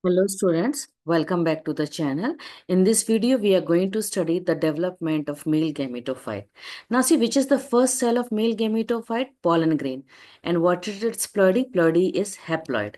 Hello students, welcome back to the channel. In this video, we are going to study the development of male gametophyte. Now see, which is the first cell of male gametophyte? Pollen grain. And what is its ploidy? Ploidy is haploid.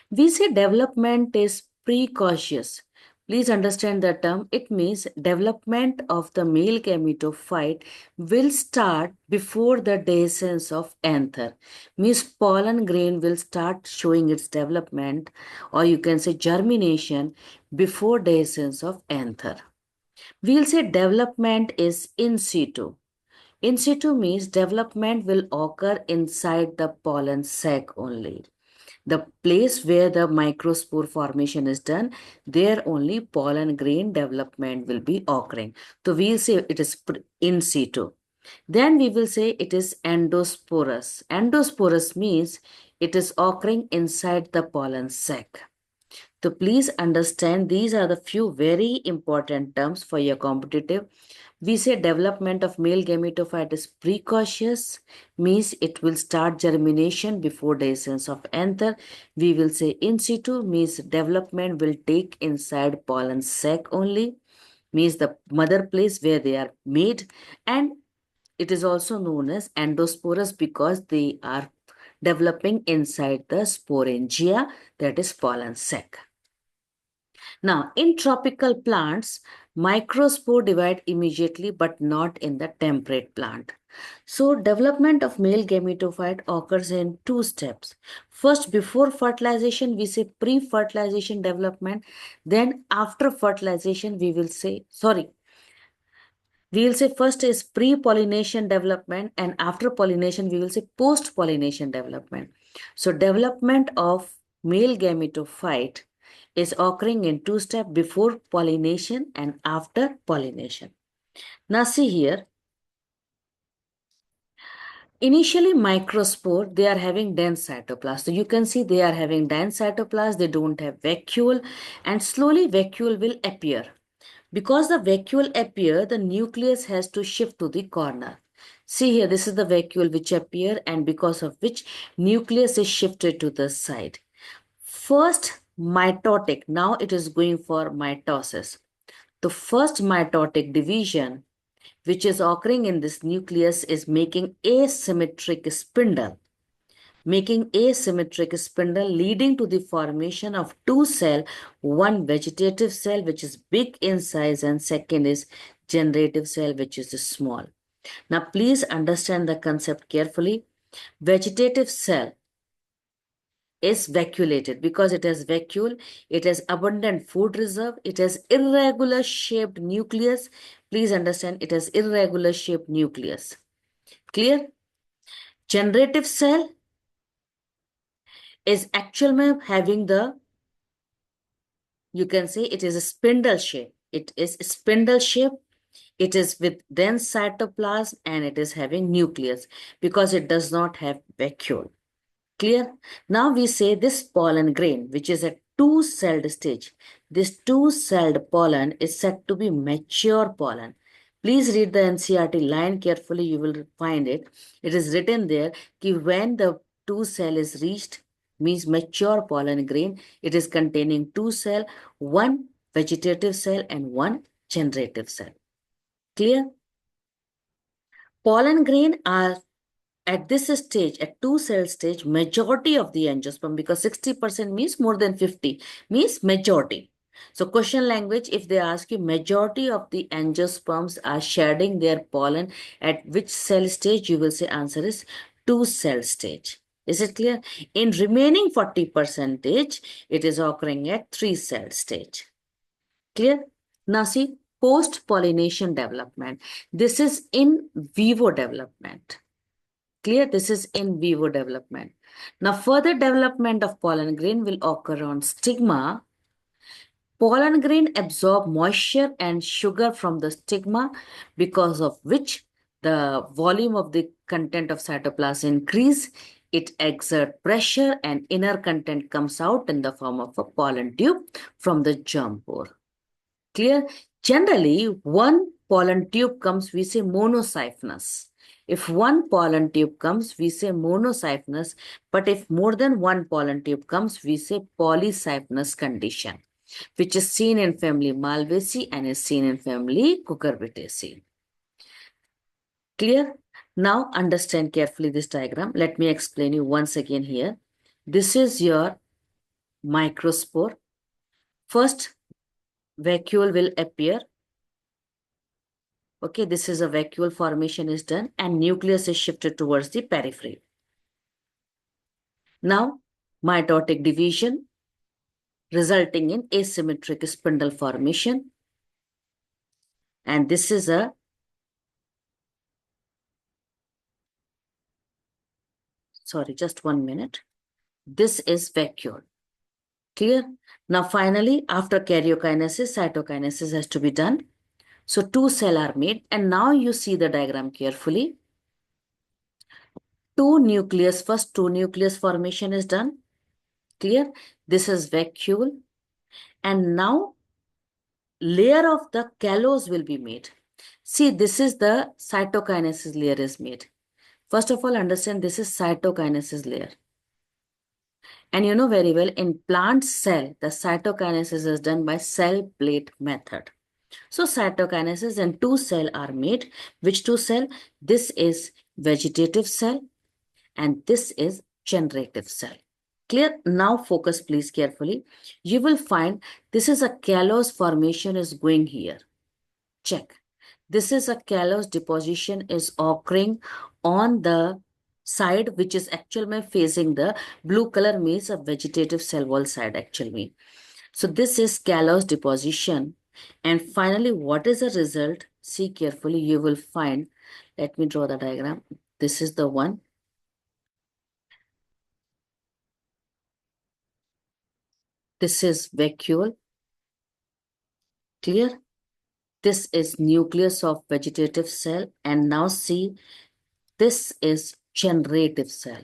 We say development is precocious. Please understand the term. It means development of the male gametophyte will start before the dehiscence of anther. Means pollen grain will start showing its development, or you can say germination, before dehiscence of anther. We'll say development is in situ. In situ means development will occur inside the pollen sac only. The place where the microspore formation is done, there only pollen grain development will be occurring. So we'll say it is in situ. Then we will say it is endosporous. Endosporous means it is occurring inside the pollen sac. So please understand these are the few very important terms for your competitive. We say development of male gametophyte is precocious, means it will start germination before dehiscence of anther. We will say in situ, means development will take inside pollen sac only, means the mother place where they are made, and it is also known as endosporous because they are developing inside the sporangia, that is pollen sac. Now, in tropical plants, microspore divide immediately but not in the temperate plant. So, development of male gametophyte occurs in two steps. First, before fertilization, we say pre-fertilization development. Then, after fertilization, we will say first is pre-pollination development, and after pollination, we will say post-pollination development. So, development of male gametophyte is occurring in two steps: before pollination and after pollination. Now see here, initially microspore, they are having dense cytoplasm. So you can see they are having dense cytoplasm, they don't have vacuole, and slowly vacuole will appear. Because the vacuole appear, the nucleus has to shift to the corner. See here, this is the vacuole which appear, and because of which nucleus is shifted to the side. First mitotic, now it is going for mitosis. The first mitotic division which is occurring in this nucleus is making asymmetric spindle. Making asymmetric spindle leading to the formation of two cell, one vegetative cell which is big in size and second is generative cell which is small. Now please understand the concept carefully. Vegetative cell is vacuolated because it has vacuole, it has abundant food reserve, it has irregular shaped nucleus. Please understand it has irregular shaped nucleus. Clear? Generative cell is actually having the, you can say it is a spindle shape. It is spindle shape. It is with dense cytoplasm and it is having nucleus because it does not have vacuole. Clear? Now we say this pollen grain, which is a two-celled stage. This two-celled pollen is said to be mature pollen. Please read the NCERT line carefully. You will find it. It is written there that when the two cell is reached, means mature pollen grain, it is containing two cell, one vegetative cell and one generative cell. Clear? Pollen grain are at this stage, at two-cell stage, majority of the angiosperm, because 60% means more than 50, means majority. So question language, if they ask you majority of the angiosperms are shedding their pollen, at which cell stage, you will say answer is two-cell stage. Is it clear? In remaining 40%, it is occurring at three-cell stage. Clear? Now see, post-pollination development. This is in vivo development. Clear? This is in vivo development. Now, further development of pollen grain will occur on stigma. Pollen grain absorb moisture and sugar from the stigma, because of which the volume of the content of cytoplasm increase. It exert pressure and inner content comes out in the form of a pollen tube from the germ pore. Clear? Generally, one pollen tube comes, we say, monosiphonous. If one pollen tube comes, we say monocyphnous, but if more than one pollen tube comes, we say polycyphnous condition, which is seen in family Malvaceae and is seen in family Cucurbitaceae. Clear? Now understand carefully this diagram. Let me explain you once again here. This is your microspore. First, vacuole will appear. Okay, this is a vacuole formation is done and nucleus is shifted towards the periphery. Now, mitotic division resulting in asymmetric spindle formation. And this is a just 1 minute. This is vacuole. Clear? Now, finally, after karyokinesis, cytokinesis has to be done. So, two cells are made. And now you see the diagram carefully. First two nucleus formation is done. Clear? This is vacuole. And now, layer of the callose will be made. See, this is the cytokinesis layer is made. First of all, understand this is cytokinesis layer. And you know very well, in plant cell, the cytokinesis is done by cell plate method. So cytokinesis and two cell are made. Which two cell? This is vegetative cell and this is generative cell. Clear? Now focus please carefully. You will find this is a callose formation is going here. Check. This is a callose deposition is occurring on the side which is actually facing the blue color means a vegetative cell wall side actually. So this is callose deposition. And finally, what is the result? See carefully, you will find, let me draw the diagram. This is the one. This is vacuole. Clear? This is nucleus of vegetative cell. And now see, this is generative cell.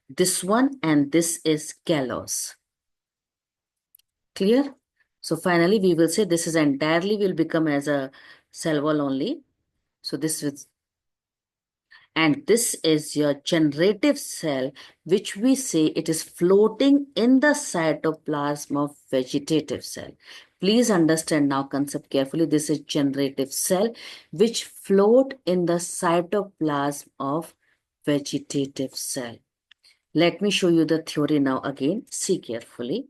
This one and this is callose. Clear? So finally, we will say this is entirely will become as a cell wall only. So this is, and this is your generative cell, which we say it is floating in the cytoplasm of vegetative cell. Please understand now concept carefully. This is generative cell, which float in the cytoplasm of vegetative cell. Let me show you the theory now again. See carefully.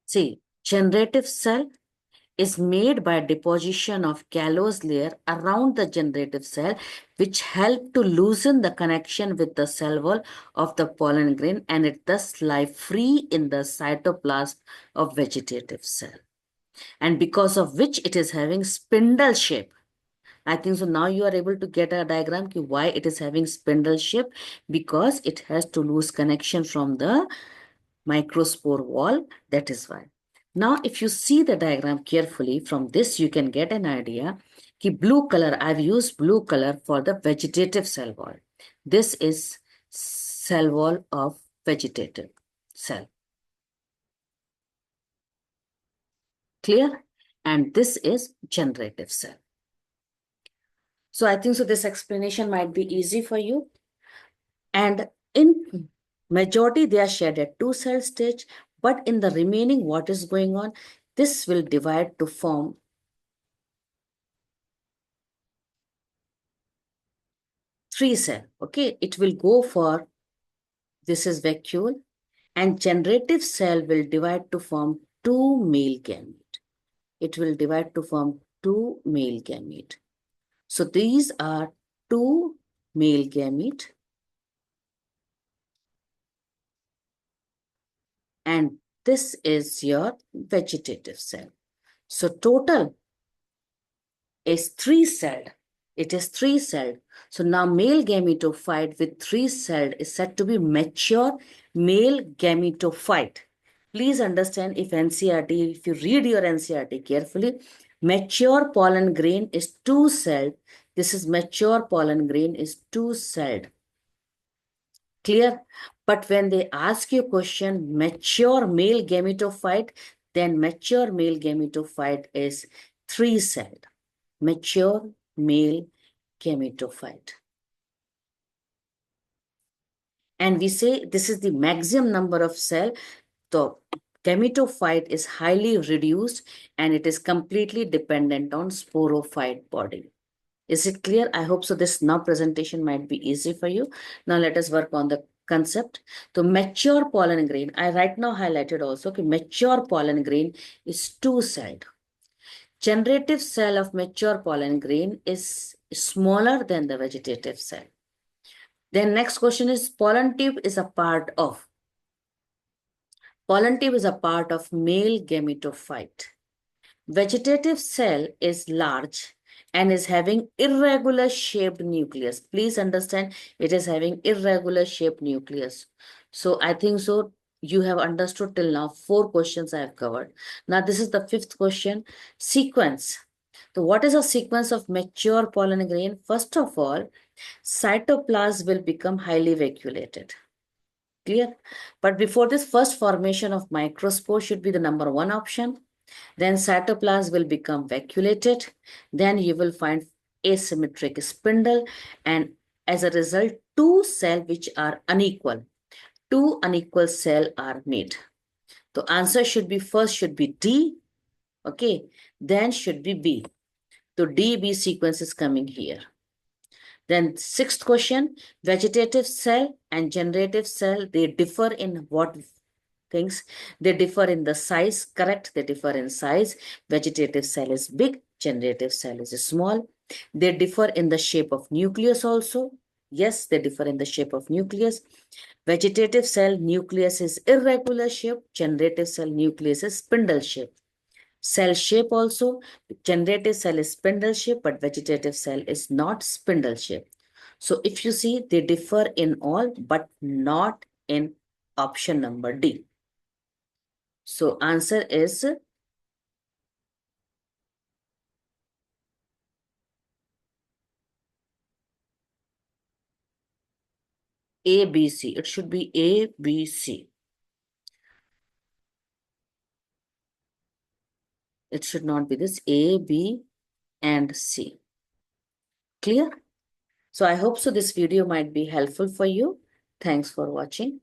See, generative cell is made by deposition of callose layer around the generative cell, which help to loosen the connection with the cell wall of the pollen grain, and it thus lie free in the cytoplasm of vegetative cell. And because of which it is having spindle shape. I think so now you are able to get a diagram why it is having spindle shape, because it has to lose connection from the microspore wall. That is why. Now, if you see the diagram carefully, from this you can get an idea. Blue color, I've used blue color for the vegetative cell wall. This is cell wall of vegetative cell. Clear? And this is generative cell. So I think so this explanation might be easy for you. And in majority, they are shared at two cell stage, but in the remaining, what is going on? This will divide to form three cell. Okay, it will go for, this is vacuole, and generative cell will divide to form two male gamete. It will divide to form two male gamete. So these are two male gamete. And this is your vegetative cell. So total is three-celled. It is three-celled. So now male gametophyte with three-celled is said to be mature male gametophyte. Please understand, if NCERT, if you read your NCERT carefully, mature pollen grain is two-celled. This is mature pollen grain is two-celled. Clear? But when they ask you question, mature male gametophyte, then mature male gametophyte is 3-celled. Mature male gametophyte. And we say this is the maximum number of cell. The gametophyte is highly reduced and it is completely dependent on sporophyte body. Is it clear? I hope so. This now presentation might be easy for you. Now let us work on the concept. So mature pollen grain, I right now highlighted also, okay, mature pollen grain is 2-celled. Generative cell of mature pollen grain is smaller than the vegetative cell. Then next question is pollen tube is a part of. Pollen tube is a part of male gametophyte. Vegetative cell is large and is having irregular shaped nucleus. Please understand it is having irregular shaped nucleus. So I think so you have understood till now 4 questions I have covered. Now this is the 5th question. Sequence. So what is a sequence of mature pollen grain? First of all, cytoplasm will become highly vacuolated. Clear? But before this, first formation of microspore should be the number 1 option. Then cytoplasm will become vacuolated. Then you will find asymmetric spindle. And as a result, 2 cells which are unequal. 2 unequal cells are made. The answer should be first should be D. Okay. Then should be B. So D-B sequence is coming here. Then 6th question, vegetative cell and generative cell, they differ in what things? They differ in the size, correct? They differ in size. Vegetative cell is big, generative cell is small. They differ in the shape of nucleus also. Yes, they differ in the shape of nucleus. Vegetative cell nucleus is irregular shape, generative cell nucleus is spindle shape. Cell shape also, generative cell is spindle shape, but vegetative cell is not spindle shape. So if you see, they differ in all, but not in option number D. So answer is A, B, C. It should be A, B, C. It should not be this A, B, and C. Clear? So I hope so this video might be helpful for you. Thanks for watching.